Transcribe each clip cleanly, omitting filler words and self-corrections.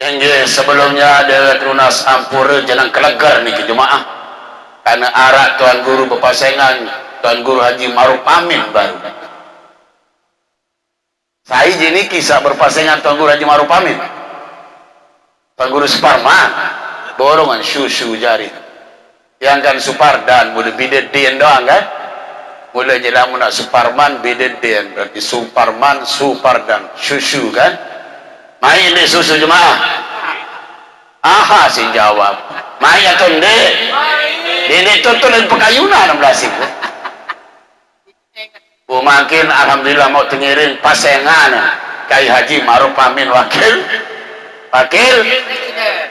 Yang sebelumnya ada tunas ampura jangan kelegar nih ke jemaah karena arak Tuan Guru berpasangan Tuan Guru Haji Ma'ruf Amin baru. Saya ini kisah berpasangan Tuan Guru Haji Ma'ruf Amin. Tuan Guru Suparman borongan susu jari. Yang kan Supardan boleh bideden doang kan? Boleh jelas nak Suparman bideden berarti Suparman Supardan susu kan? Main deh susu jemaah. Aha si jawab. Main atau ndek? Dede tutul dan pekayunan 16 itu. Makin alhamdulillah mau tengirin pasangan Kai Haji Ma'ruf Amin wakil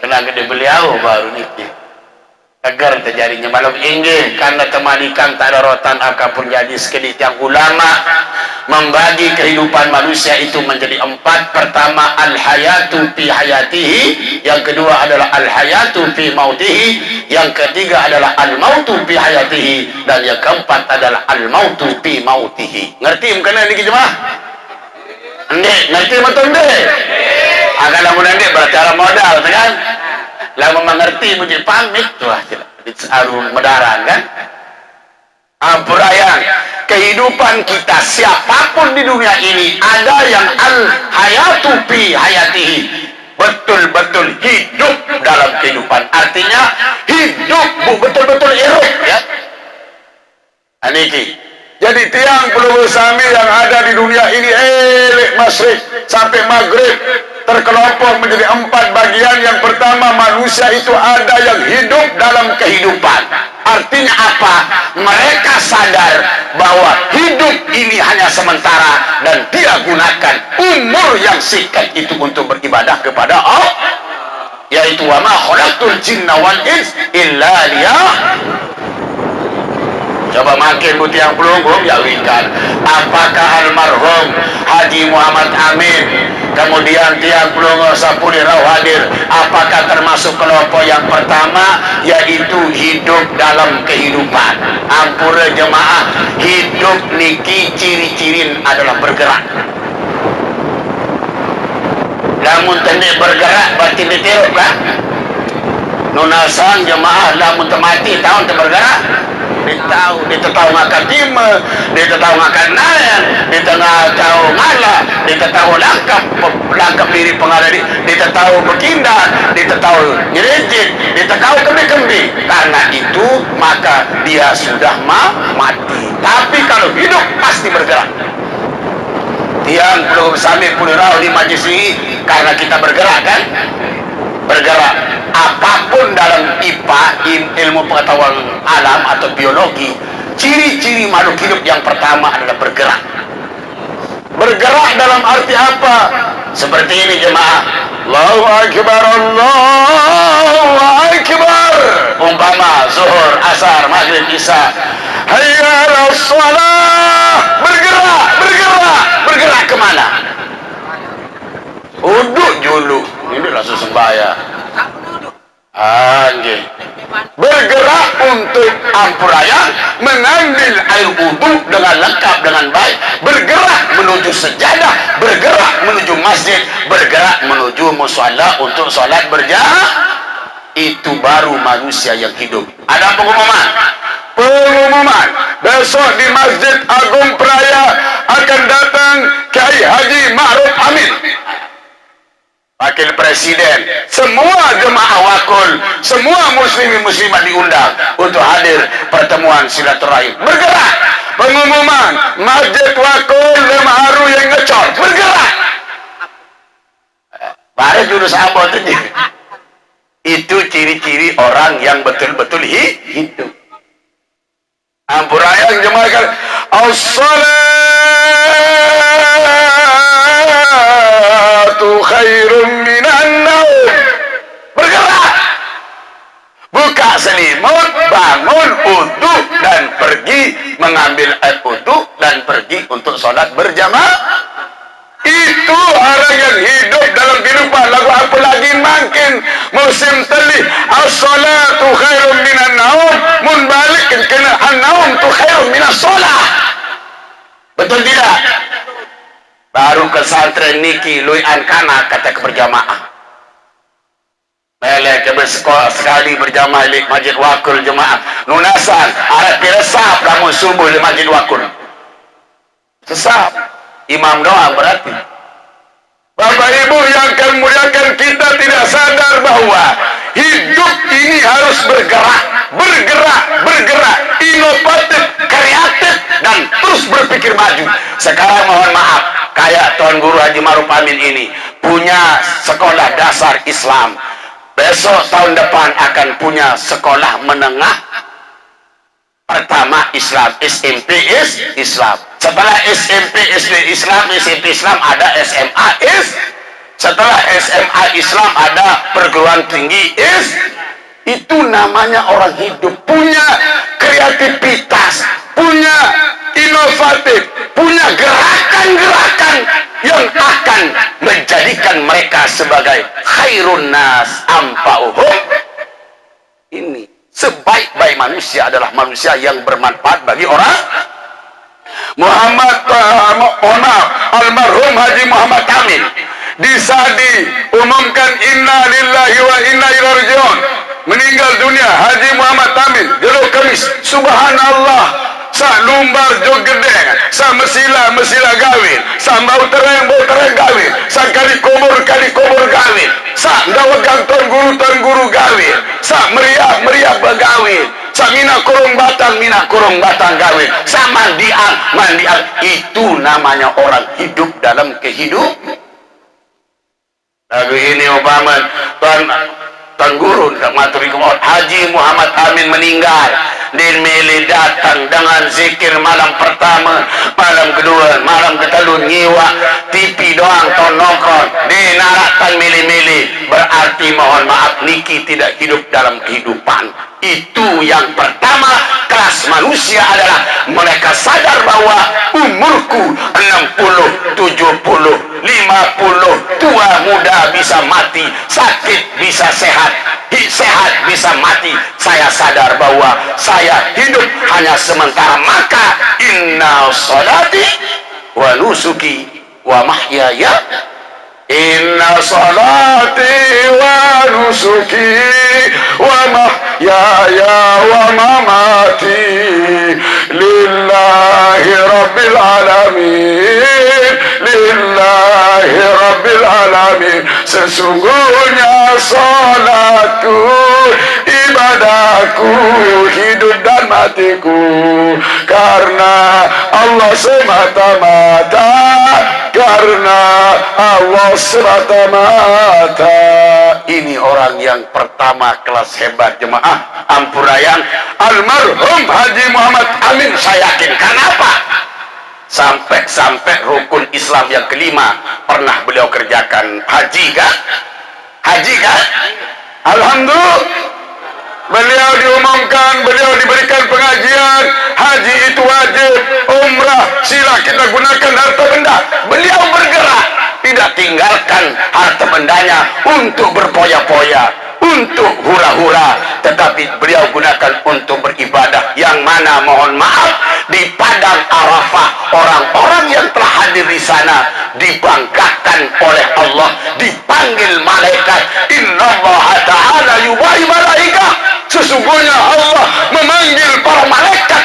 kena gede beliau baru niki. Agar terjadinya malam ini karena temanikan tak ada rotan akapun jadi sekali yang ulama membagi kehidupan manusia itu menjadi 4. Pertama al-hayatu fi hayatihi, yang kedua adalah al-hayatu fi mautihi, yang ketiga adalah al-mautu fi hayatihi, dan yang keempat adalah al-mautu fi mautihi. Ngerti bukan ini jemaah? Ndek, ngerti betul ndek? Akan lamun ndek berarti ada modal kan? Lama mengerti menjadi pamit tuh arum medarang kan? Ampurayang kehidupan kita siapapun di dunia ini ada yang al-hayatu fi hayatihi, betul-betul hidup dalam kehidupan, artinya hidup betul-betul hidup ya. Aniki jadi tiang peluru sami yang ada di dunia ini elek masyrik sampai maghrib terkelompok menjadi 4 bagian. Yang pertama, manusia itu ada yang hidup dalam kehidupan. Artinya apa? Mereka sadar bahwa hidup ini hanya sementara dan dia gunakan umur yang singkat itu untuk beribadah kepada Allah, yaitu wa ma khalaqtul jinna wal ins illa liya'budun. Coba makin putih yang pelunggung jawabkan, apakah almarhum Haji Muhammad Amin kemudian tiang pelunggung Sapuli Rau hadir, apakah termasuk kelompok yang pertama, yaitu hidup dalam kehidupan? Ampura jemaah, hidup niki ciri-cirin adalah bergerak. Lamun tendek bergerak berarti ditirup kan? Nunasan jemaah lamun temati tahun bergerak. Dia tahu makan timah, dia tahu makan nayan, dia tahu ngalah, dia tahu langkap diri pengadari, dia tahu berkindah, dia tahu nyerejit, dia tahu kembi-kembi. Karena itu maka dia sudah mati. Tapi kalau hidup pasti bergerak. Tiang perlu bersami pulirau di majlis ini karena kita bergerak kan? Bergerak. Apapun dalam IPA, ilmu pengetahuan alam atau biologi, ciri-ciri makhluk hidup yang pertama adalah bergerak. Bergerak dalam arti apa? Seperti ini jemaah, Allahu Akbar, Allahu Akbar. Umpama zuhur, asar, maghrib, isya, hayya 'alas shalah. Bergerak kemana? Uduk dulu, ini langsung sembahyang. Anjing. Bergerak untuk ampuraya, mengambil air wudu dengan lengkap dengan baik, bergerak menuju sejadah, bergerak menuju masjid, bergerak menuju mushola untuk sholat berjamaah. Itu baru manusia yang hidup. Ada pengumuman besok di Masjid Agung Peraya akan datang Kiai Haji Ma'ruf Amin, Wakil Presiden, semua jemaah wakul, semua muslimin muslimat diundang untuk hadir pertemuan silaturahim. Bergerak. Pengumuman Masjid Wakul Lemaharu yang ngecor, bergerak. Baru jurus apa itu? Itu ciri-ciri orang yang betul-betul hidup. Ampurayang jemaah kan, as-salatu khairum minan naum. Bergerak. Buka selimut, bangun, wudu dan pergi mengambil air wudu dan pergi untuk sholat berjamaah. Itu orang yang hidup dalam kehidupan. Lagu apa lagi makin musim telih, as-salatu khairum minan naum, mun balik kena an-naum tu khairum minas shalah. Betul tidak? Baru ke santren niki luian kana kata keberjamaah. Melek ke sekolah sekali berjamaah di Masjid Wakul jemaah nunasan arah piresap lamun subuh di Masjid Wakul sesap imam doang berarti. Bapak Ibu yang akan muliakan, kita tidak sadar bahwa hidup ini harus bergerak, inovatif, kreatif, dan terus berpikir maju. Sekarang mohon maaf, kayak Tuan Guru Haji Ma'ruf Amin ini punya sekolah dasar Islam. Besok tahun depan akan punya sekolah menengah pertama Islam, SMP Islam. Setelah SMP Islam ada SMA setelah SMA Islam ada perguruan tinggi itu namanya orang hidup, punya kreativitas, punya inovatif, punya gerakan-gerakan yang akan menjadikan mereka sebagai khairun nas ampauhum. Ini sebaik-baik manusia adalah manusia yang bermanfaat bagi orang. Almarhum Haji Muhammad Amin diumumkan inna lillahi wa inna ilaihi rajiun, meninggal dunia Haji Muhammad Amin jero Kamis. Subhanallah, sa lumbar jog gede, sa mesila gawin, sa bau tereng gawin, sa kali kubur gawin, sa dawagang Tuan Guru gawin, sa meriah begawin, sa mina kurung batang gawin, sa mandian. Itu namanya orang hidup dalam kehidupan. Lagu ini umpama Tuan Guru Haji Muhammad Amin meninggal, din milih datang dengan zikir malam pertama, malam kedua, malam ketiga nyiwa TV doang tonokon dinaratan milih-milih, berarti mohon maaf niki tidak hidup dalam kehidupan. Itu yang pertama, kelas manusia adalah mereka sadar bahwa umurku 60, 70, 50, tua muda bisa mati, sakit bisa sehat, sehat bisa mati. Saya sadar bahwa saya hidup hanya sementara, maka inna sholati wa nusuki wa mahyaya, inna sholati wa nusuki wa mahyaya wa mamati lillahi rabbil alamin, lillahi rabbil alamin. Sesungguhnya salatku, ibadahku, hidup dan matiku karena Allah semata-mata, karena Allah semata-mata. Ini orang yang pertama kelas hebat jemaah Ampurayan, almarhum Haji Muhammad Amin. Saya yakin. Kenapa? Sampai rukun Islam yang kelima pernah beliau kerjakan. Haji kan? Alhamdulillah, beliau diumumkan, beliau diberikan pengajian, haji itu wajib, umrah sila kita gunakan harta benda. Beliau bergerak, tidak tinggalkan harta bendanya untuk berpoya-poya, untuk hura-hura, tetapi beliau gunakan untuk beribadah. Yang mana mohon maaf, di padang Arafah orang-orang yang telah hadir di sana dibanggakan oleh Allah, dipanggil malaikat. Innallaha ta'ala yubai malaikah, sesungguhnya Allah memanggil para malaikat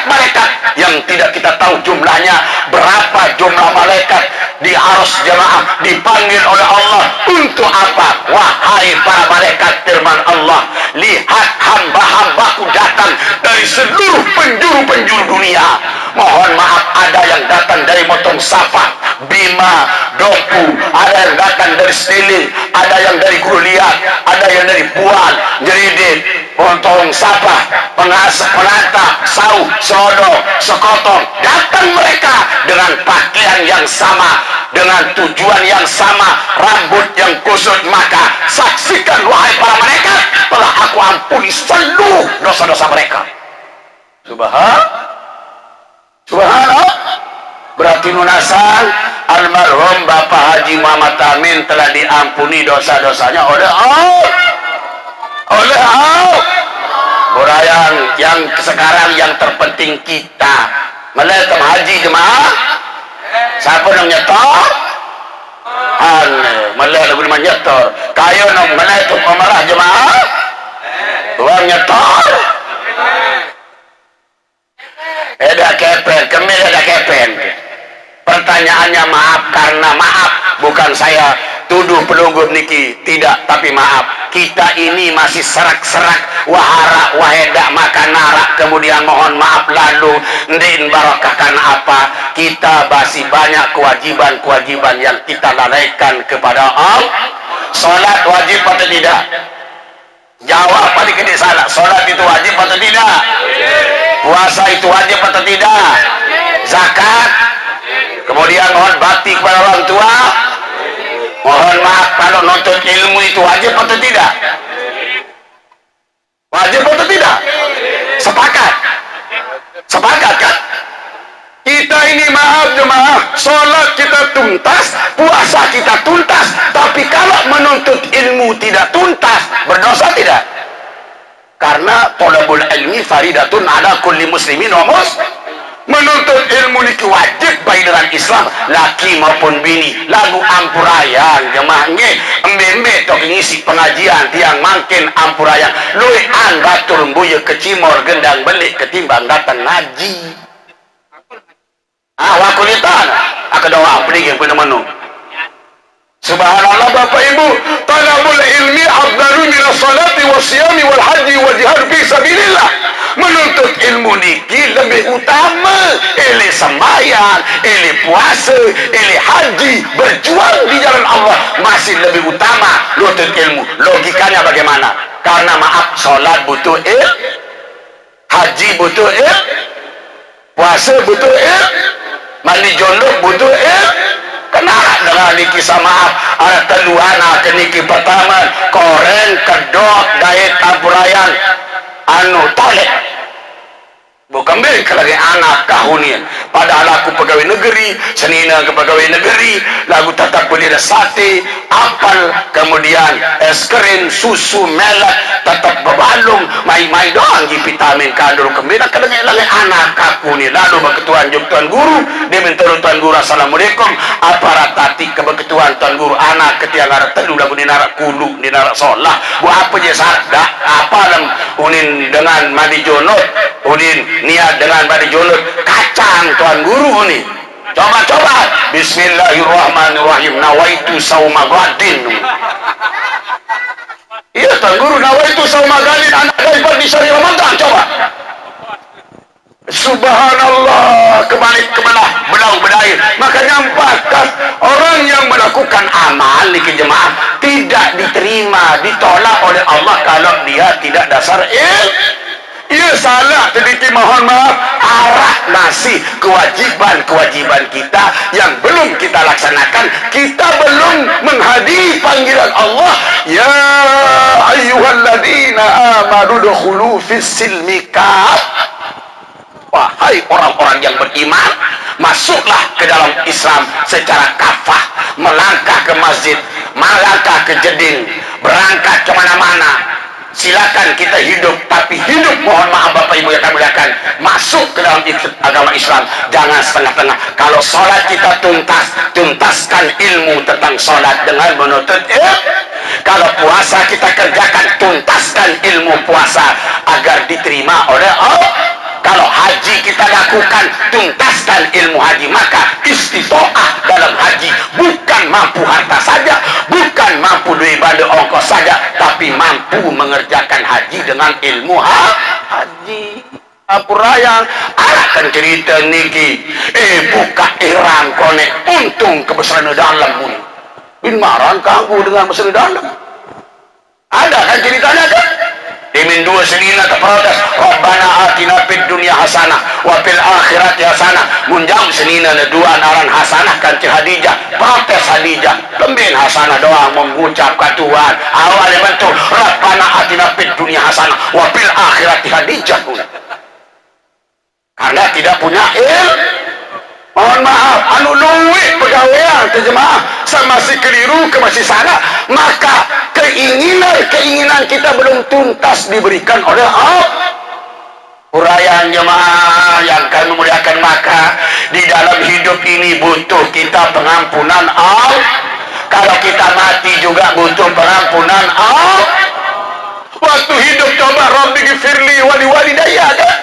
yang tidak kita tahu jumlahnya berapa. Jumlah malaikat di arsy jemaah dipanggil oleh Allah untuk apa? Wahai para malaikat, firman Allah, lihat hamba-hambaku datang dari seluruh penjuru dunia. Mohon maaf, ada yang datang dari Motong Sapa, Bima, Dompu, ada yang datang dari Seliling, ada yang dari Guliat, ada yang dari Buan, Jeridit, Motong Sapa, Penanta, Sau, Sodo, Sekotong. Datang mereka dengan pakaian yang sama, dengan tujuan yang sama, rambut yang kusut. Maka saksikan wahai para malaikat, telah aku ampuni seluruh dosa-dosa mereka. Subhanallah. Berarti nunasan almarhum Bapak Haji Muhammad Amin telah diampuni dosa-dosanya oleh Allah. Burayan yang sekarang yang terpenting kita melihat haji jemaah. Siapa yang nyetok? Malay lagu ni nyetor. Kayo nang malay tu pemarah jemaah. Tuang nyetor. Eda kepen, kemil eda kepen. Pertanyaannya maaf karena maaf, bukan saya tuduh pelunggup niki, tidak, tapi maaf. Kita ini masih serak-serak, wahara, waheda, makan narak, kemudian mohon maaf lalu ndin barakah karena apa? Kita masih banyak kewajiban-kewajiban yang kita lalaikan kepada Allah. Salat wajib atau tidak? Jawab pada kini salah. Salat itu wajib atau tidak? Puasa itu wajib atau tidak? Zakat? Kemudian mohon bakti kepada orang tua. Mohon maaf kalau nuntut ilmu itu wajib atau tidak? Wajib atau tidak? Sepakat? Sepakat kan? Kita ini maaf jemaah, sholat kita tuntas, puasa kita tuntas, tapi kalau menuntut ilmu tidak tuntas, berdosa tidak? Karena thalabul ilmi faridatun ala kulli muslimin wa muslim. Menuntut ilmu ini wajib baik dengan Islam, laki maupun bini. Lagu ampurayang jemaahnya embe-embe tok ngisi pengajian tiang mangkin ampurayang luih an batur mbuye kecimor gendang belik ketimbang datang ngaji. Wakulitan akan doa pedih yang punya menu. Subhanallah Bapak Ibu, talabul ilmi afdalu minas salati wasyami wal haji wal jihad fi sabilillah. Menuntut ilmu niki lebih utama ele sembahyang, ele puasa, ele haji, berjuang di jalan Allah masih lebih utama menuntut ilmu. Logikanya bagaimana? Karena maaf, salat butuh haji butuh puasa butuh mandi junub butuh kena dengan niki sama ada teluana ke niki pertama koreng kedok diet ampurayan anu tolek bukan mereka lagi anak kahunian padahal aku pegawai negeri senina ke pegawai negeri lagu tetap boleh ada sate apel kemudian es krim susu melek tetap bebalung mai-mai doang di vitamin kandung kemudian kadang lagi anak aku ni lalu berketuan jumpa tuan guru dia minta tuan guru assalamualaikum aparat tati kebeketuan tuan guru anak ketiang arah telu lagu dinarak kulu dinarak solah buat apa je sarda apa dalam unin dengan mandi jonot unin niat dengan mandi jonot kacang tuan guru ni coba bismillahirrahmanirrahim nawaitu saumagadin. Iya tuan guru nawaitu saumagadin anak daripada di syari Ramadan coba. Subhanallah, kebalik kebelah belau bedair. Makanya bakat orang yang melakukan amal di jemaah tidak diterima, ditolak oleh Allah kalau dia tidak dasar ia salah sedikit mohon maaf arah nasi kewajiban kita yang belum kita laksanakan, kita belum menghadiri panggilan Allah ya ayyuhalladzina amanu dukhulu fis silmi wahai orang-orang yang beriman masuklah ke dalam Islam secara kafah, melangkah ke masjid, melangkah ke jeding, berangkat ke mana-mana. Silakan kita hidup, tapi hidup mohon maaf Bapak Ibu yang kami muliakan masuk ke dalam agama Islam, jangan setengah-tengah. Kalau sholat kita tuntaskan ilmu tentang sholat dengan menuntut kalau puasa kita kerjakan, tuntaskan ilmu puasa agar diterima oleh Allah. Kalau haji kita lakukan, tuntaskan ilmu haji. Maka istitoah dalam haji bukan mampu harta saja, bukan mampu duit bandar ongkos saja, tapi mampu mengerjakan haji dengan ilmu haji. Apurayang akan cerita niki buka ihram konek untung kebesaran dalam pun bin maran kamu dengan besar dalam ada kan ceritanya kan dimin dua senina terprotes Rabbana atina fid dunya hasanah wa fil akhirati hasanah munjam senina dua naran hasanah kan Khadijah protes Khadijah lembin hasanah doang mengucapkan Tuhan awalnya bentuk Rabbana atina fid dunya hasanah wa fil akhirati Khadijah pun karena tidak punya mohon maaf anu luwih pegawaian terjemaah sama si keliru ke masih salah maka keinginan kita belum tuntas diberikan oleh Allah. Uraian jemaah yang kami muliakan, maka di dalam hidup ini butuh kita pengampunan Allah, Kalau kita mati juga butuh pengampunan Allah. Waktu hidup coba Rabbi gifirli wali walidayya kan?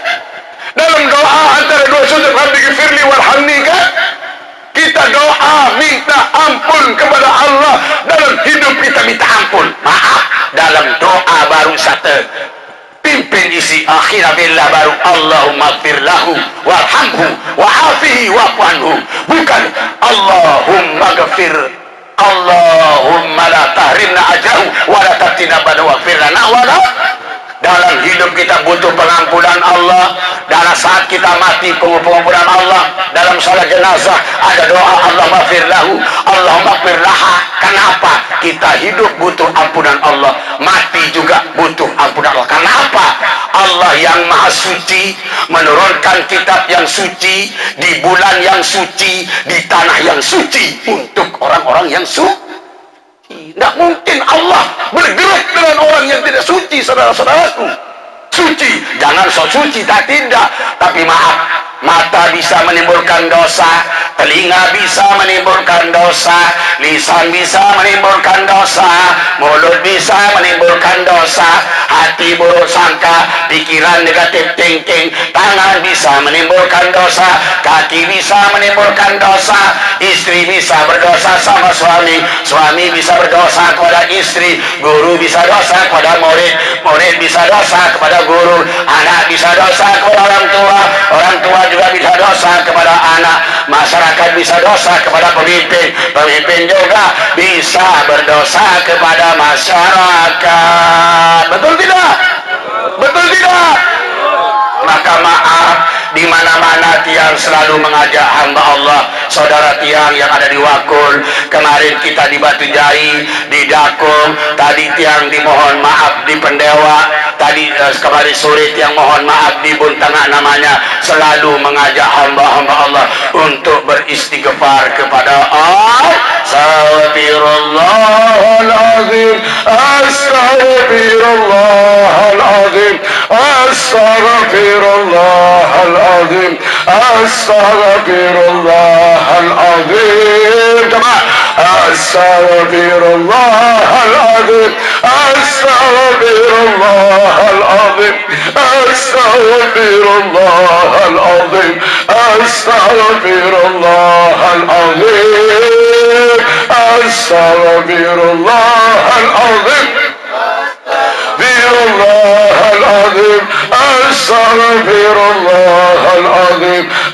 Dalam doa antara dua sujud Rabbi gifirli warhamni kan? Kita doa minta ampun kepada Allah. Dalam hidup kita minta ampun, maaf. Dalam doa baru satu pimpin isi akhir billah baru Allahumma firlahu warhamhu wa'afihi wa'fuanhu, bukan Allahumma gafir Allahumma la tahrimna ajrahu wa la taftina ba'da waghfir lana wa la. Dalam hidup kita butuh pengampunan Allah. Dalam saat kita mati pengampunan Allah. Dalam salat jenazah ada doa Allahumma firlahu Allahumma firlaha. Kenapa? Kita hidup butuh ampunan Allah, mati juga butuh ampunan Allah. Kenapa? Allah yang maha suci menurunkan kitab yang suci di bulan yang suci, di tanah yang suci untuk orang-orang yang suci. Tidak mungkin Allah bergerak dengan orang yang tidak suci, saudara-saudaraku. Suci, jangan so suci, tidak. Tapi maaf, mata bisa menimbulkan dosa, telinga bisa menimbulkan dosa, lisan bisa menimbulkan dosa, mulut bisa menimbulkan dosa, hati buruk sangka, pikiran negatif thinking, tangan bisa menimbulkan dosa, kaki bisa menimbulkan dosa, istri bisa berdosa sama suami, suami bisa berdosa kepada istri, guru bisa dosa kepada murid, murid bisa dosa kepada guru, anak bisa dosa kepada orang tua, orang tua juga bisa dosa kepada anak, masyarakat bisa dosa kepada pemimpin, pemimpin juga bisa berdosa kepada masyarakat. Betul tidak? Betul tidak? Maka maaf, di mana-mana tiang selalu mengajak hamba Allah, saudara tiang yang ada di Wakul, kemarin kita di Batu Jai, di Dakung, tadi tiang dimohon maaf di Pendewa, tadi kemarin sore tiang mohon maaf di Buntengah, namanya selalu mengajak hamba-hamba Allah untuk beristighfar kepada Allah. Astaghfirullahaladzim, astaghfirullahaladzim, astaghfirullahaladzim, astaghfirullahaladzim. Coba, astaghfirullahaladzim, astaghfirullahaladzim, astaghfirullahaladzim, astaghfirullahaladzim, astaghfirullahaladzim,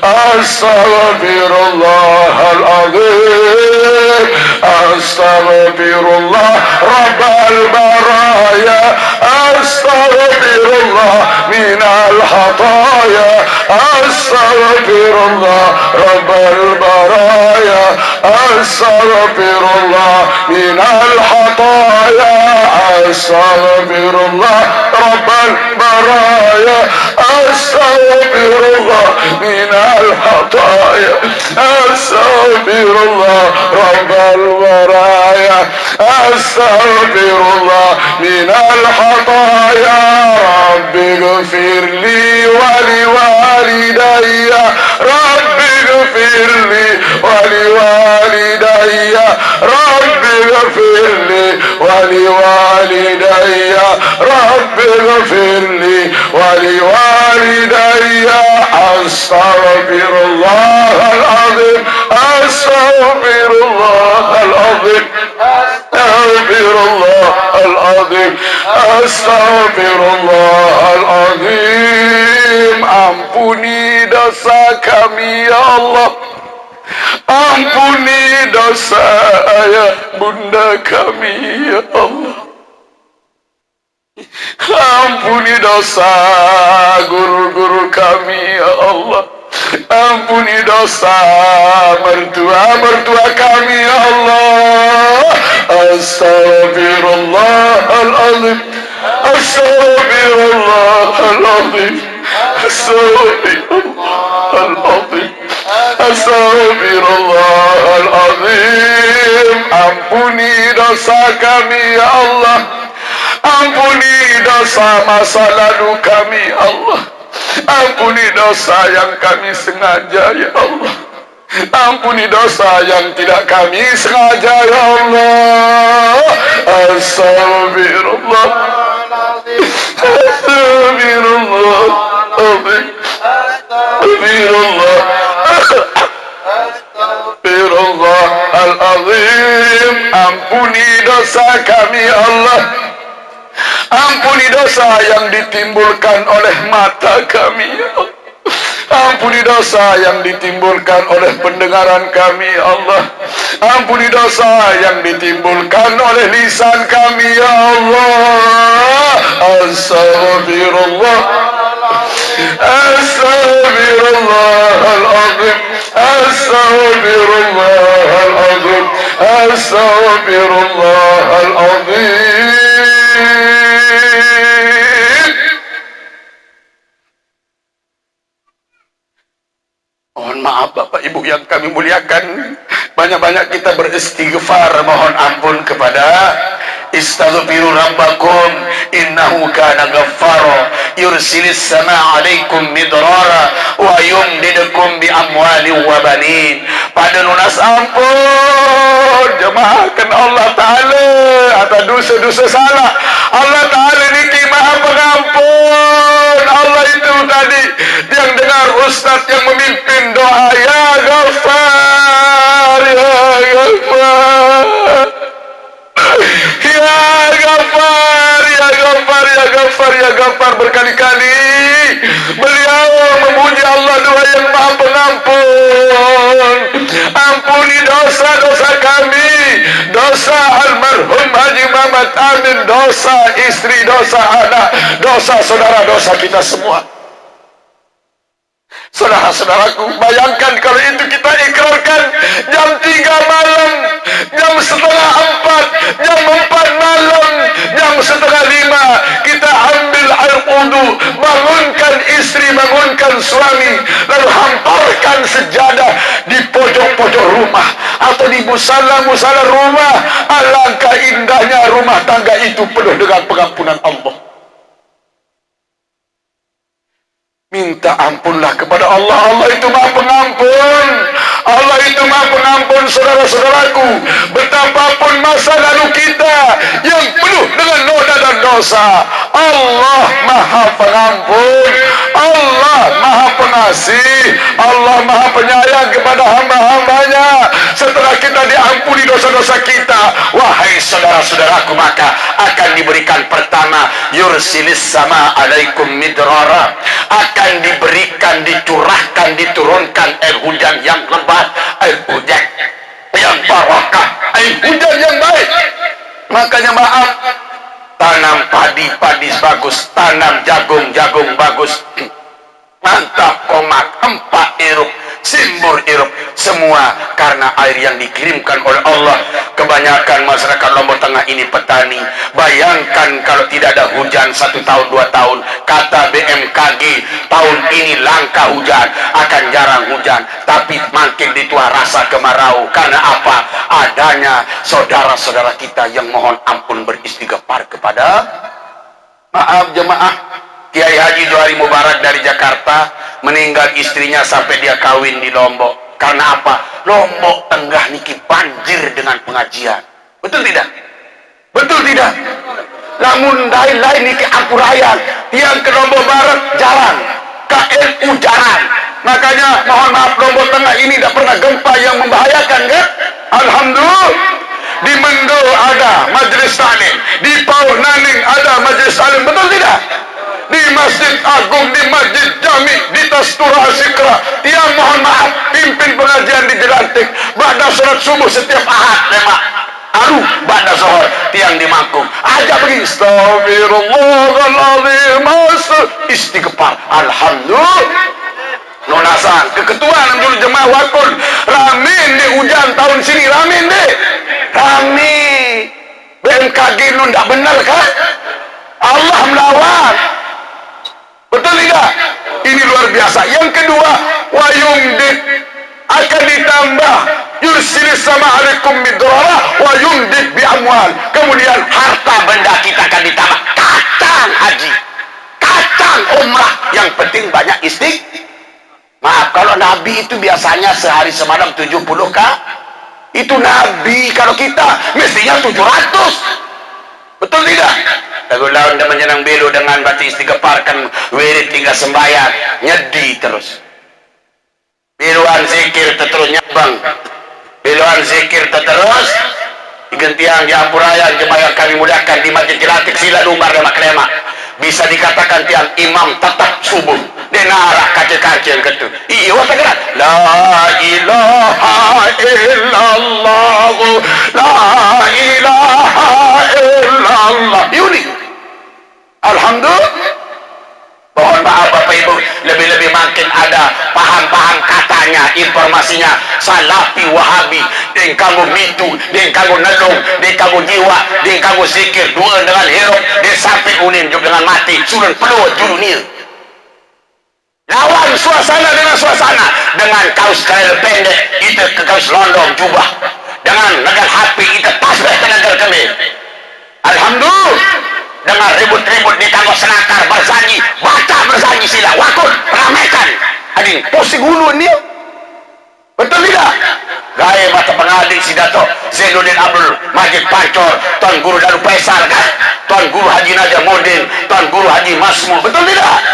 astaghfirullahaladzim, astaghfirullahaladzim, astaghfirullah rabbal baraya, astaghfirullah minal khataya, astaghfirullah rabbal baraya, astaghfirullah minal khataya, astaghfirullah rabbal baraya, astaghfirullah minal khataya, astaghfirullah rabbal baraya, astaghfirullah minal khataya, rabbi ghfirli wali walidayya, rabbi ghfirli wali walidayya, rabbi ghfirli wali walidayya, rabbi ghfirli wali walidayya, astaghfirullahaladzim, astaghfirullahaladzim, astaghfirullahaladzim, astaghfirullahaladzim. Ampuni dosa kami ya Allah, ampuni dosa ayah bunda kami ya Allah, ampuni dosa guru-guru kami ya Allah, ampuni dosa mertua-mertua kami ya Allah. Astaghfirullahaladzim, astaghfirullahaladzim, astaghfirullahaladzim, astaghfirullahaladzim. Ampuni dosa kami ya Allah, ampuni dosa masa lalu kami Allah, ampuni dosa yang kami sengaja ya Allah, Ampuni dosa yang tidak kami sengaja ya Allah. Astagfirullah. Astagfirullah. Astagfirullah. Astagfirullah al-azim. Ampuni dosa kami Allah. Ampuni dosa yang ditimbulkan oleh mata kami ya Allah. Ampuni dosa yang ditimbulkan oleh pendengaran kami ya Allah. Ampuni dosa yang ditimbulkan oleh lisan kami ya Allah. Astagfirullah. Astagfirullahaladzim. Astagfirullahaladzim. Astagfirullahaladzim. Mohon maaf Bapak Ibu yang kami muliakan. Banyak-banyak kita beristighfar, mohon ampun kepada Istaghfiru rabbakum innahu kana ghaffara yursilis samaa 'alaikum midrara wa yumdidukum bi amwalin wa banin. Pada lunas ampun jemaahkan Allah Ta'ala atas dosa-dosa salah. Allah Ta'ala niki maha pengampun. Allah itu tadi yang dengar ustaz yang memimpin doa ya Ghaffar ya Ghaffar ya Ghaffar ya Ghaffar ya Ghaffar ya Ghaffar. Berkali-kali beliau memuji Allah doa yang maha pengampun. Ampuni dosa-dosa kami, dosa almarhum Haji Muhammad Amin, dosa istri, dosa anak, dosa saudara, dosa kita semua. Saudara-saudaraku, bayangkan kalau itu kita ikrarkan jam 3 malam, jam setengah 4, jam 4 malam, jam setengah 5 kita ambil air wudu, bangunkan istri, bangunkan suami, lalu hamparkan sejadah di pojok-pojok rumah atau di musala-musala rumah. Alangkah indahnya rumah tangga itu penuh dengan pengampunan Allah. Minta ampunlah kepada Allah. Allah itu maha pengampun. Allah itu maha pengampun. Saudara-saudaraku, betapapun masa lalu kita yang penuh dengan noda dan dosa, Allah maha pengampun. Allah maha pengasih. Allah maha penyayang kepada hamba-hambanya. Setelah kita diampuni dosa-dosa kita, wahai saudara-saudaraku, maka akan diberikan pertama yursilis sama alaikum midrara, akan diberikan, dicurahkan, diturunkan air hujan yang lebat, air hujan yang barakah, air hujan yang baik. Makanya maaf, tanam padi bagus, tanam jagung bagus, mantap komat, empat iruk, simbur iruk, semua karena air yang dikirimkan oleh Allah. Kebanyakan masyarakat Lombok Tengah ini petani. Bayangkan kalau tidak ada hujan 1 tahun 2 tahun, kata BMKG tahun ini langka hujan, akan jarang hujan, tapi makin ditua rasa kemarau. Karena apa? Adanya saudara-saudara kita yang mohon ampun beristighfar kepada, maaf jemaah, Kiai Haji Johari Mubarak dari Jakarta meninggal istrinya sampai dia kawin di Lombok. Karena apa? Lombok Tengah niki banjir dengan pengajian. Betul tidak? Betul tidak? Lamun lain niki ampurayan, yang ke Lombok Barat jarang, KNU jarang. Makanya mohon maaf, Lombok Tengah ini tidak pernah gempa yang membahayakan kan? Alhamdulillah. Di Mendo ada majelis taklim, di Pauh Naning ada majelis taklim, betul tidak? Di Masjid Agung, di Masjid Jami, di Tastura Asikra, yang mohon maaf pimpin pengajian di Jelantik, ba'da sholat subuh setiap ahad lemak aduh ba'da zuhur tiang di Mangkung aja begini, astagfirullahaladzim, istighfar, alhamdulillah. Nonasan keketuaan dulu jemaah wakul ramin di hujan tahun sini, ramin deh, rame. BMKG lu ndak benar kan? Allah melawan. Betul tidak? Ini luar biasa. Yang kedua, wa yumdid, akan ditambah yursilis sama alaikum midrara wa yumdid bi amwal. Kemudian harta benda kita akan ditambah. Kacang haji, kacang umrah. Yang penting banyak maaf kalau nggak Nabi itu biasanya sehari semalam 70 kah? Itu Nabi. Kalau kita mestinya 700. Betul tidak? Lagu lawan dan menyenang belu dengan baca istighfar kan wirid tinggal sembahyang nyedi terus. Biluan zikir terus nyabang. Biluan zikir terus. Digentiang di Ampuraya jemaah kami muliakan di Masjid Cilatik sila lumbar dan maklema. Bisa dikatakan tiang imam tetap subuh. Denara kacil-kacil gitu. Iya wata gerak. La ilaha illallah. La ilaha illallah. Yuni. Alhamdulillah. Mohon maaf Bapak Ibu, lebih-lebih makin ada paham-paham katanya, informasinya salafi wahabi, dan kamu mitu, dan kamu nelung, dan kamu jiwa, dan kamu zikir, dua dengan hirup, dan sampai unin juga dengan mati, sudah peluh dunia. Lawan suasana dengan suasana, dengan kaos kail pendek, itu ke kaos londong jubah, dengan negar HP, itu tasbih ke negar kami. Alhamdulillah. Dengan ribut-ribut di tangga senakar berzanji, baca berzanji sila wakut ramaikan adin pusing hulu ini. Betul tidak? Gaya mata pengadil si Dato Zainuddin Abdul Majid Pancor, Tuan Guru Daru Faisal kan, Tuan Guru Haji Najamudin, Tuan Guru Haji Masmu. Betul tidak?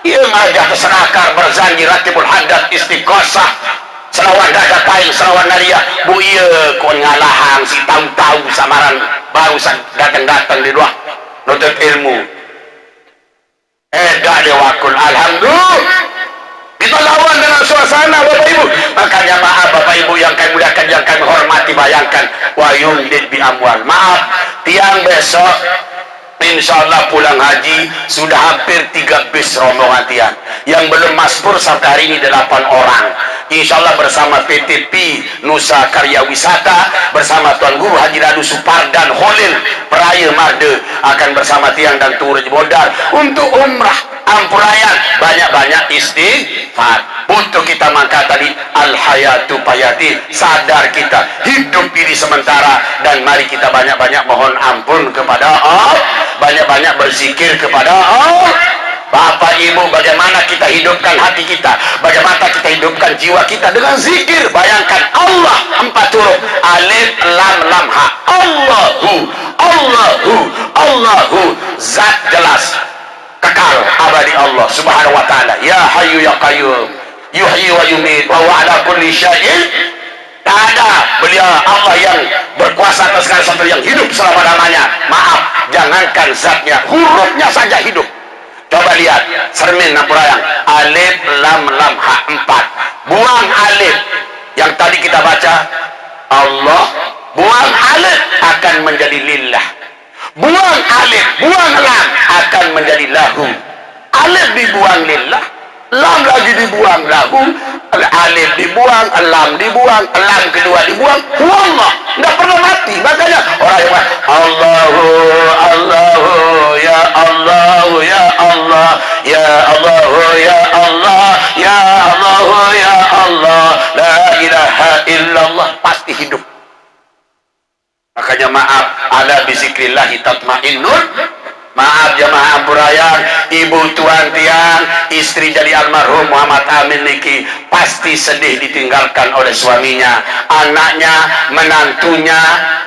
Ia ngajak ke senakar berzanji ratibul hadat istiqosah selawan dada paing selawan naria bu iya kon ngalahang si tahu-tahu samaran barusan datang-datang di luar nutut ilmu dah dia wakul. Alhamdulillah kita lawan dengan suasana Bapak Ibu. Makanya maaf Bapak Ibu yang kami muliakan, yang kami hormati, bayangkan wayung bi amwal. Maaf tiang besok insyaallah pulang haji sudah hampir 3 bis rombongan tiang. Yang belum maspur sampai hari ini 8 orang. Insyaallah bersama PTP Nusa Karya Wisata bersama Tuan Guru Haji Radu Supardan Holil Peraya Marde akan bersama tiang dan turun bodar untuk umrah Ampurayan. Banyak-banyak istighfar untuk kita mangkat tadi al-hayatu payati, sadar kita hidup ini sementara, dan mari kita banyak-banyak mohon ampun kepada Allah, banyak-banyak berzikir kepada Allah. Bapak Ibu, bagaimana kita hidupkan hati kita, bagaimana kita hidupkan jiwa kita dengan zikir. Bayangkan Allah 4 huruf alif lam lam ha, Allahu Allahu Allahu, zat jelas kekal abadi Allah subhanahu wa ta'ala, ya hayyu ya qayyum, yuhyi wa yumit, wa huwa ala kulli syai'in. Tak ada beliau Allah yang berkuasa atas segala sesuatu, yang hidup selama-lamanya. Maaf, jangankan zatnya, hurufnya saja hidup. Coba lihat Sermin Nampurayang, alif lam lam ha 4, buang alif yang tadi kita baca Allah, buang alif akan menjadi lillah, buang alif buang lam akan menjadi lahu. Alif dibuang lillah, lam lagi dibuang lahu, alif dibuang, lam dibuang, lam kedua dibuang, wallah tidak pernah mati. Makanya orang yang Allahu Allahu ya Allah ya Allah ya Allah ya Allah ya Allah ya Allah la ilaha illallah pasti hidup. Makanya maaf, ala bizikrillahi tatmainnul. Maaf jamaah Ampurayan, ibu tuan tiang, istri dari almarhum Muhammad Amin niki pasti sedih ditinggalkan oleh suaminya, anaknya, menantunya,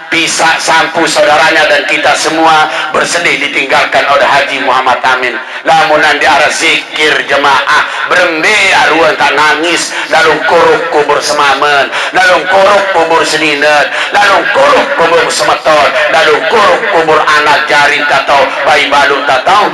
pisah sampu saudaranya, dan kita semua bersedih ditinggalkan oleh Haji Muhammad Amin. Lamun nanti arah zikir jemaah berembe aruan tak nangis, lalu kuruk kubur semamen, lalu kuruk kubur seninet, lalu kuruk kubur semeton, lalu kuruk kubur anak jari tatau bayi balu tatau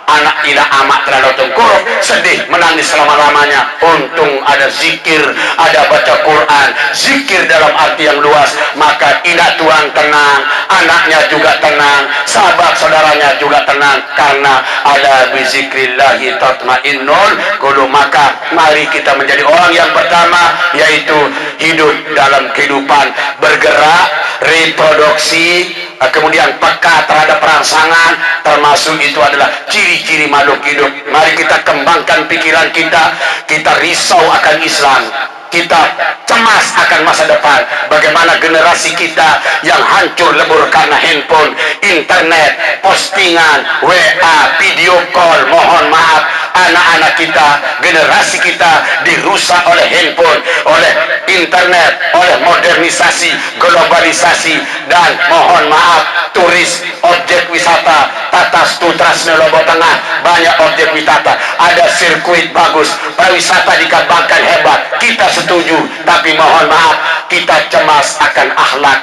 anak ila amak terlalu tengkuruk, sedih menangis selama-lamanya. Untung ada zikir, ada baca Quran, zikir dalam arti yang luas, maka indah tuan tenang, anaknya juga tenang, sahabat saudaranya juga tenang, karena ada bizikrillahi tatmainnul qulub. Maka mari kita menjadi orang yang pertama, yaitu hidup dalam kehidupan bergerak, reproduksi, kemudian peka terhadap rangsangan, termasuk itu adalah ciri-ciri makhluk hidup. Mari kita kembangkan pikiran kita, kita risau akan Islam. kita cemas akan masa depan. Bagaimana generasi kita yang hancur lebur karena handphone, internet, postingan, WA, video call. Mohon maaf, anak-anak kita, generasi kita dirusak oleh handphone, oleh internet, oleh modernisasi, globalisasi, dan mohon maaf, turis, objek wisata, tata Trasne Lombok Tengah, banyak objek wisata, ada sirkuit bagus, pariwisata dikembangkan hebat, kita setuju, tapi mohon maaf, kita cemas akan akhlak,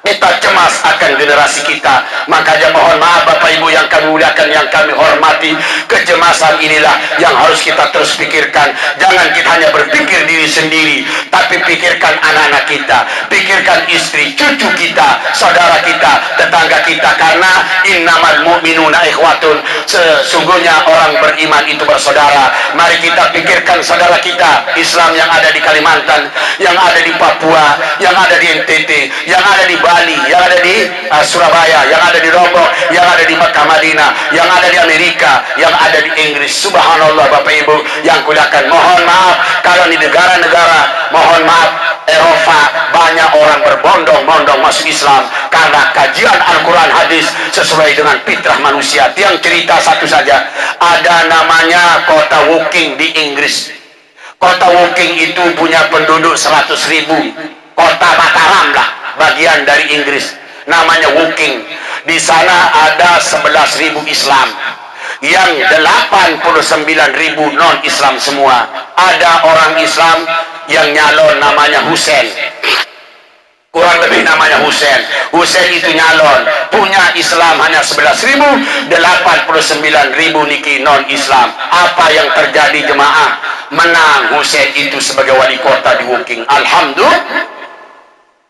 kita cemas akan generasi kita. Makanya mohon maaf Bapak Ibu yang kami muliakan, yang kami hormati, kecemasan inilah yang harus kita terus pikirkan. Jangan kita hanya berpikir diri sendiri, tapi pikirkan anak-anak kita, pikirkan istri, cucu kita, saudara kita, tetangga kita. Karena innamal mu'minuna ikhwatun, sesungguhnya orang beriman itu bersaudara. Mari kita pikirkan saudara kita Islam yang ada di Kalimantan, yang ada di Papua, yang ada di NTT, yang ada di Bali, yang ada di Surabaya, yang ada di Lombok, yang ada di Mekah Madinah, yang ada di Amerika, yang ada di Inggris. Subhanallah Bapak Ibu yang kuliakan. Mohon maaf kalau di negara-negara, mohon maaf, Eropa, banyak orang berbondong-bondong masuk Islam karena kajian Al-Quran hadis sesuai dengan fitrah manusia. Yang cerita satu saja, ada namanya kota Woking di Inggris. Kota Woking itu punya penduduk 100.000, kota Mataram lah, bagian dari Inggris, namanya Woking. Di sana ada 11.000 Islam, yang 89.000 non Islam semua. Ada orang Islam yang nyalon namanya Hussein, kurang lebih namanya Hussein. Hussein itu nyalon, punya Islam hanya 11.000, 89.000 niki non Islam. Apa yang terjadi jemaah? Menang Hussein itu sebagai wali kota di Woking, alhamdulillah.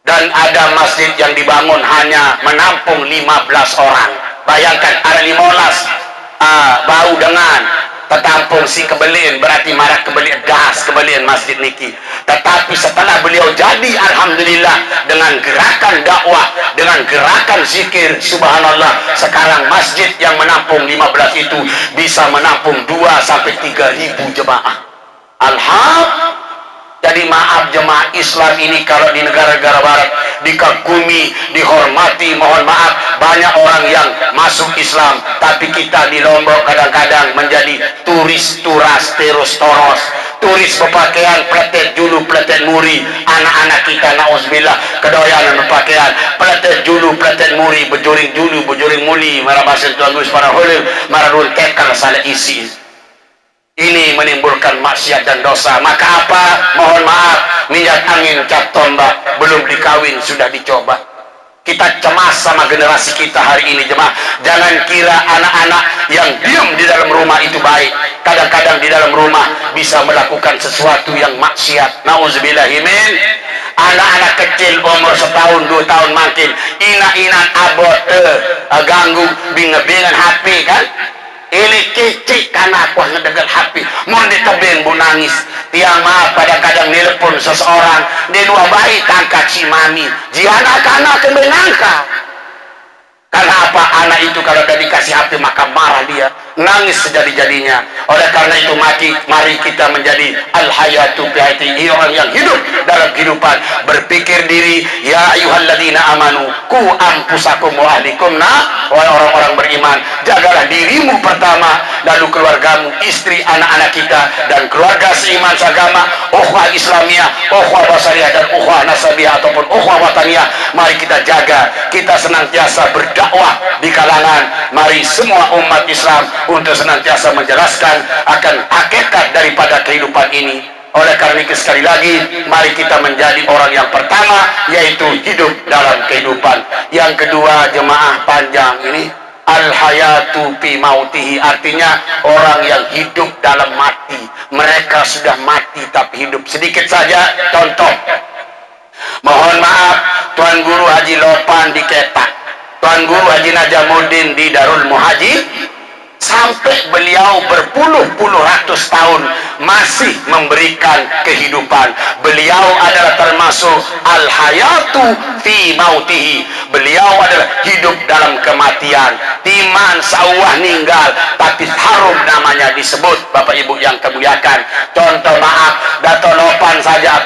Dan ada masjid yang dibangun hanya menampung 15 orang. Bayangkan ada 15 bau dengan tetampung si kebelin, berarti marah kebelin, gas kebelin masjid niki. Tetapi setelah beliau jadi, alhamdulillah, dengan gerakan dakwah, dengan gerakan zikir, subhanallah, sekarang masjid yang menampung 15 itu bisa menampung 2 sampai 3.000 jemaah. Alhamdulillah. Jadi maaf jemaah Islam ini kalau di negara-negara barat dikagumi, dihormati, mohon maaf, banyak orang yang masuk Islam, tapi kita di Lombok kadang-kadang menjadi turis turas terus toros, turis berpakaian pletet julu pletet muri. Anak-anak kita naudzubillah kedoyan berpakaian pletet julu pletet muri, bejuring julu bejuring muli, marabasen tuan gus para hulil mararun tekal salah isi. Ini menimbulkan maksiat dan dosa. Maka apa? Mohon maaf, minyak angin cap tombak, belum dikawin sudah dicoba. Kita cemas sama generasi kita hari ini jemaah. Jangan kira anak-anak yang diam di dalam rumah itu baik. Kadang-kadang di dalam rumah bisa melakukan sesuatu yang maksiat. Nauzubillahimin. Anak-anak kecil umur 1 tahun 2 tahun makin ina-inan abot ganggu binge-bingan HP kan. Ini kecik karena aku ngedenger HP mau ditebeng bu nangis. Tiang maaf kadang-kadang nelpon seseorang di luar bayi tangkat si mami jiana karena kebenangka. Karena apa? Anak itu kalau udah dikasih HP maka marah dia, nangis sejadi-jadinya. Oleh karena itu mari kita menjadi al-hayatu bi'ati, orang yang hidup dalam kehidupan, berpikir diri, ya ayyuhalladzina amanu ku anfusakum wa ahlikum wahai orang-orang beriman, jagalah dirimu pertama, lalu keluargamu, istri, anak-anak kita, dan keluarga seiman seagama, ukhuwah Islamiyah, ukhuwah basariyah, dan ukhuwah nasabiyah ataupun ukhuwah wataniyah. Mari kita jaga, kita senantiasa berdakwah di kalangan, mari semua umat Islam untuk senantiasa menjelaskan akan hakikat daripada kehidupan ini. Oleh karena itu sekali lagi, mari kita menjadi orang yang pertama, yaitu hidup dalam kehidupan. Yang kedua jemaah panjang ini, al-hayatu fi mautihi, artinya orang yang hidup dalam mati. Mereka sudah mati tapi hidup. Sedikit saja contoh, mohon maaf, Tuan Guru Haji Lopan di Ketak, Tuan Guru Haji Najamuddin di Darul Muhajir, sampai beliau berpuluh-puluh ratus tahun masih memberikan kehidupan. Beliau adalah termasuk al-hayatu fi mautihi. Beliau adalah hidup dalam kematian. Timan sawah ninggal tapi harum namanya disebut. Bapak Ibu yang kemuliakan, contoh maaf, Dato' Lopan saja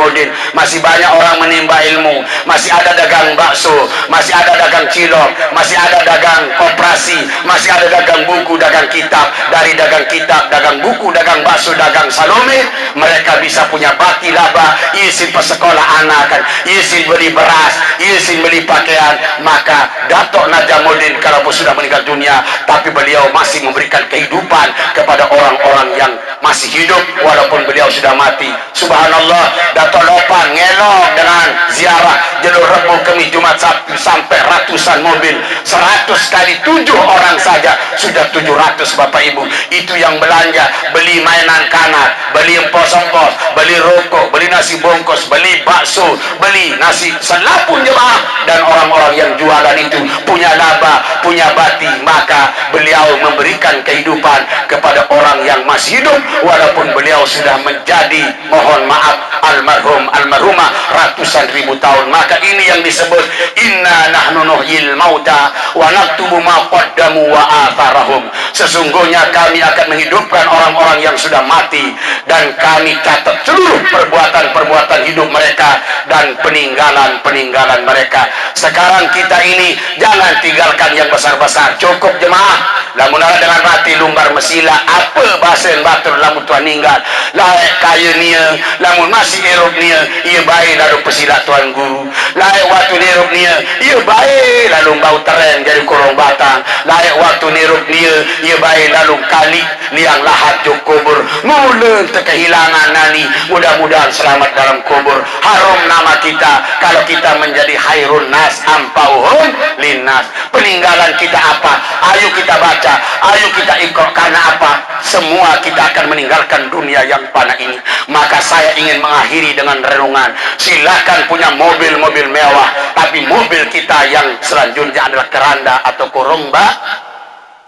Najamudin, masih banyak orang menimba ilmu, masih ada dagang bakso, masih ada dagang cilok, masih ada dagang koperasi, masih ada dagang buku, dagang kitab. Dari dagang kitab, dagang buku, dagang bakso, dagang salome, mereka bisa punya baki laba, izin persekolah anak kan, izin beli beras, izin beli pakaian. Maka Datuk Najamudin kalau sudah meninggal dunia, tapi beliau masih memberikan kehidupan kepada orang-orang yang masih hidup walaupun beliau sudah mati. Subhanallah, Datuk Lopan ngelok dengan ziarah jalur Rebo Kemis Jumat Sabtu sampai ratusan mobil, 100 kali 7 orang saja sudah 700 Bapak Ibu. Itu yang belanja, beli mainan kanak, beli empos-empos, beli rokok, beli nasi bungkus, beli bakso, beli nasi selapun jemaah. Dan orang-orang yang jualan itu punya laba, punya bati. Maka beliau memberikan kehidupan kepada orang yang masih hidup walaupun beliau sudah menjadi, mohon maaf, almarhum almarhumah ratusan ribu tahun. Maka ini yang disebut inna nahnu nuhyil mauta wa naktubu ma qaddamu wa atharahum. Sesungguhnya kami akan menghidupkan orang-orang yang sudah mati dan kami catat seluruh perbuatan-perbuatan hidup mereka dan peninggalan-peninggalan mereka. Sekarang kita ini jangan tinggalkan yang besar-besar, cukup jemaah. Lamun dengan mati lumbar mesila, apa bahasa yang batur lamun Tuhan ninggal laik kaya nia, lamun masih erup nia, ia baik lalu pesila Tuan Guru. Laik waktu nirup nia, ia baik lalu bau teren jadi kurung batang. Laik waktu nirup nia, ia baik lalu kali liang lahat jok kubur. Mula kehilangan nani, mudah-mudahan selamat dalam kubur. Harum nama kita kalau kita menjadi hairun nas ampauhum linnas. Peninggalan kita apa? Ayo kita baca, ayo kita ikut. Karena apa? Semua kita akan meninggalkan dunia yang fana ini. Maka saya ingin mengakhiri dengan renungan. Silakan punya mobil-mobil mewah, tapi mobil kita yang selanjutnya adalah keranda atau kurumba.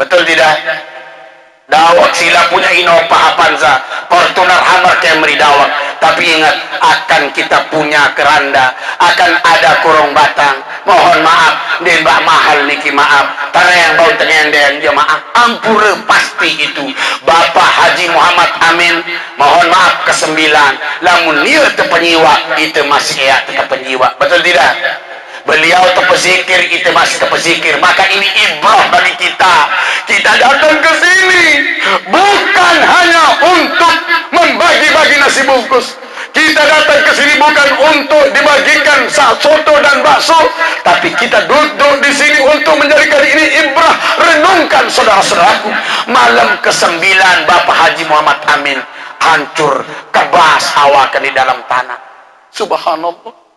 Betul tidak? Dawak sila punya Innova Avanza, Fortuner, Hummer, Camry, dawak. Tapi ingat, akan kita punya keranda, akan ada kurung batang. Mohon maaf, den mbak mahal niki maaf. Tareng bau tengendeng jemaah, ampura pasti itu. Bapak Haji Muhammad Amin, mohon maaf ke-9. Lamun dia terpenyiwa, itu masih ya tetap penjiwa. Betul tidak? Beliau terpezikir, itu masih terpezikir. Maka ini ibrah bagi kita. Kita datang ke sini bukan hanya untuk membagi-bagi nasi bungkus. Kita datang ke sini bukan untuk dibagikan soto dan bakso, tapi kita duduk di sini untuk menjadikan ini ibrah. Renungkan saudara-saudaraku, malam ke-9 Bapak Haji Muhammad Amin hancur, kebas awakan di dalam tanah. Subhanallah.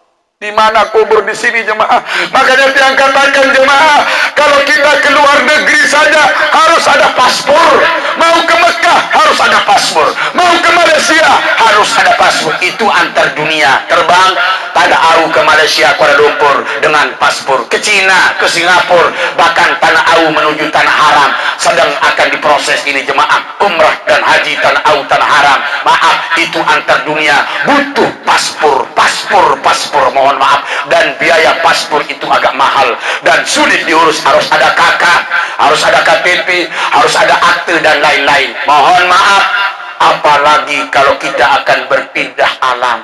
Di mana kubur di sini jemaah? Makanya yang katakan jemaah, kalau kita keluar negeri saja harus ada paspor. Mau ke Mekah harus ada paspor. Mau ke Malaysia harus ada paspor. Itu antar dunia. Terbang pada au ke Malaysia Kuala Lumpur dengan paspor. Ke Cina, ke Singapura, bahkan tanah au menuju tanah haram sedang akan diproses ini jemaah. Umrah dan haji tanah au tanah haram. Maaf, itu antar dunia. Butuh paspor, paspor. Mohon maaf, dan biaya paspor itu agak mahal dan sulit diurus. Harus ada KK, harus ada KTP, harus ada akte dan lain-lain. Mohon maaf, apalagi kalau kita akan berpindah alam.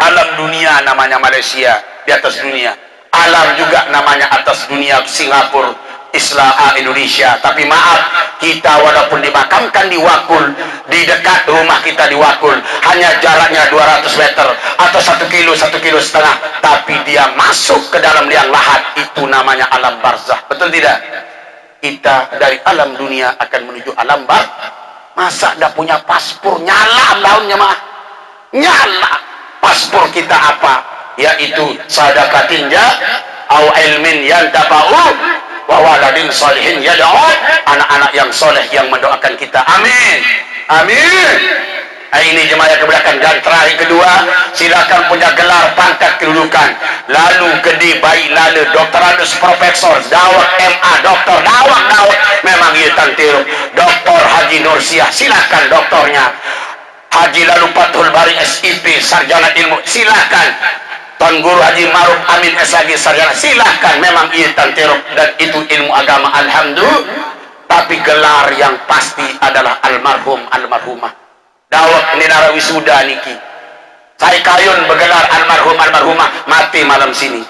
Alam dunia namanya Malaysia, di atas dunia. Alam juga namanya atas dunia, Singapura, Islam, Indonesia. Tapi maaf, kita walaupun dimakamkan di Wakul, di dekat rumah kita di Wakul, hanya jaraknya 200 meter atau 1 kilo, 1,5 kilo, tapi dia masuk ke dalam liang lahat. Itu namanya alam barzah. Betul tidak? Kita dari alam dunia akan menuju alam barzah. Masa dah punya paspor nyala launnya mah? Nyala. Paspor kita apa? Yaitu sadaqatin au ilmin yantafa'u wa waladin salihin yad'u, anak-anak yang soleh yang mendoakan kita. Amin. Amin. Ini jemaah yang keberkahan. Dan terakhir kedua, silakan punya gelar pangkat kedudukan. Lalu gede baik lalu doktoratus profesor, dawak MA, doktor, dawak. Memang ia tantiru. Doktor Haji Nursiah, silakan doktornya. Haji lalu Fathul Bari SIP, sarjana ilmu, silakan. Tuan Guru Haji Maruf Amin SAG, sarjana, silahkan. Memang ia tantiruk dan itu ilmu agama, alhamdulillah. Tapi gelar yang pasti adalah almarhum almarhumah. Dawak ninara wisuda niki Saya kayun bergelar almarhum almarhumah mati malam sini.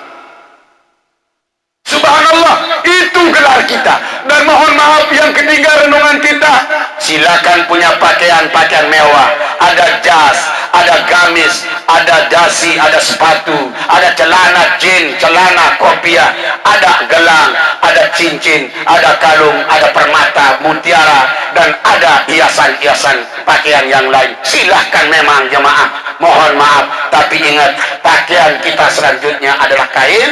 Subhanallah, itu gelar kita. Dan mohon maaf yang ketiga renungan kita, silakan punya pakaian-pakaian mewah, ada jas, ada gamis, ada dasi, ada sepatu, ada celana jin, celana kopiah, ada gelang, ada cincin, ada kalung, ada permata, mutiara, dan ada hiasan-hiasan pakaian yang lain. Silahkan memang jemaah, mohon maaf, tapi ingat, pakaian kita selanjutnya adalah kain.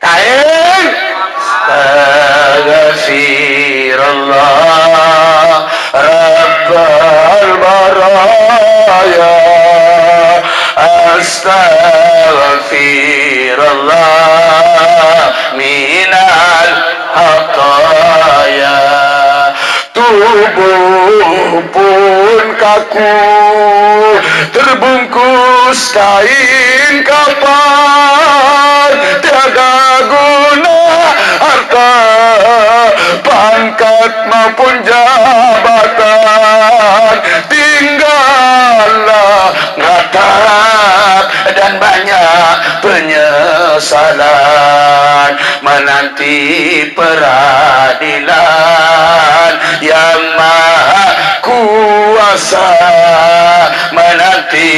Astaghfirullah Rabbal baraya, astaghfirullah minal hataya. Tubuh pun kaku, terbungkus kain kafan, tiada guna harta, pangkat maupun jabatan, tinggallah ngatap dan banyak penyesalan, menanti peradilan yang maha kuasa, menanti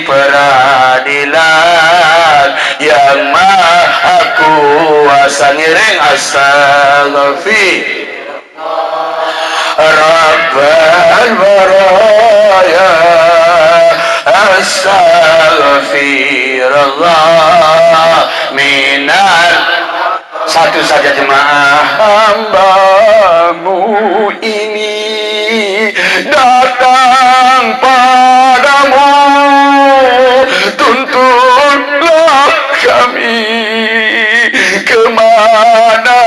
peradilan yang maha kuasa. Ngiring astaghfirullah Rabbal baraya, astaghfirullah minal. Satu saja jemaah, hambamu ini datang padamu, tuntunlah kami kemana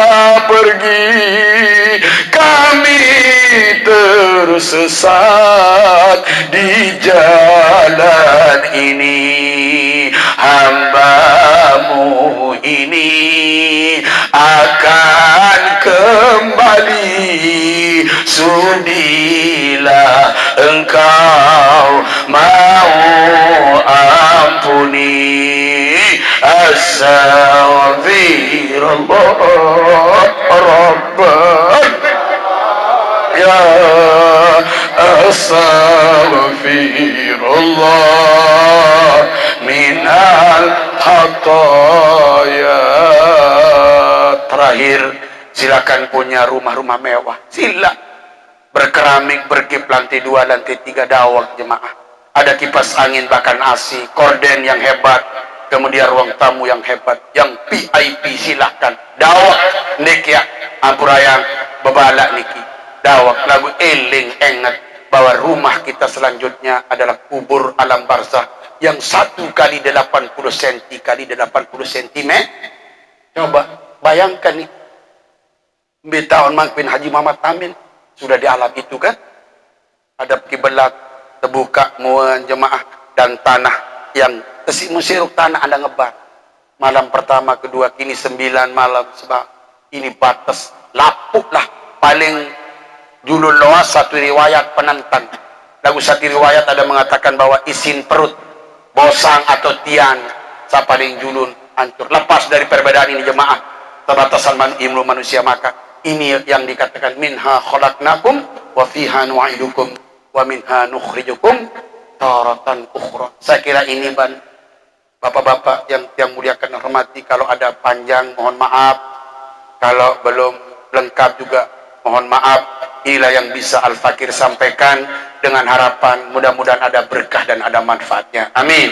pergi, kami tersesat di jalan ini. Hambamu ini akan kembali, sudilah engkau mau ampuni. Astaghfirullah Rabbal ya, astaghfirullah minal hataya. Terakhir, silakan punya rumah-rumah mewah, sila berkeramik, berkip, lantai 2, lantai 3, dawak jemaah, ada kipas angin bahkan AC, korden yang hebat, kemudian ruang tamu yang hebat, yang VIP, silahkan dawak niki ya, ampurayang bebalak niki dawak lagu eling engat bahwa rumah kita selanjutnya adalah kubur alam barzah yang 1 kali 80 cm kali 80 cm. Coba bayangkan nih, tahun Mangpin Haji Muhammad Amin sudah di alam itu kan, ada kiblat terbuka muan jemaah, dan tanah yang musiruk tanah ada ngebar malam pertama kedua, kini 9 malam, sebab ini batas lapuk lah paling julul loas. Satu riwayat penantang, lagu satu riwayat ada mengatakan bahwa isin perut bosang atau tian sa paling julun hancur. Lepas dari perbedaan ini jemaah, terbatasan ilmu manusia, maka ini yang dikatakan minha khalaqnakum wa fiha nu'idukum wa minha nukhrijukum taratan ukhra. Saya kira ini bapak-bapak yang muliakan dan hormati, kalau ada panjang mohon maaf, kalau belum lengkap juga mohon maaf. Inilah yang bisa Al-Fakir sampaikan, dengan harapan mudah-mudahan ada berkah dan ada manfaatnya. Amin.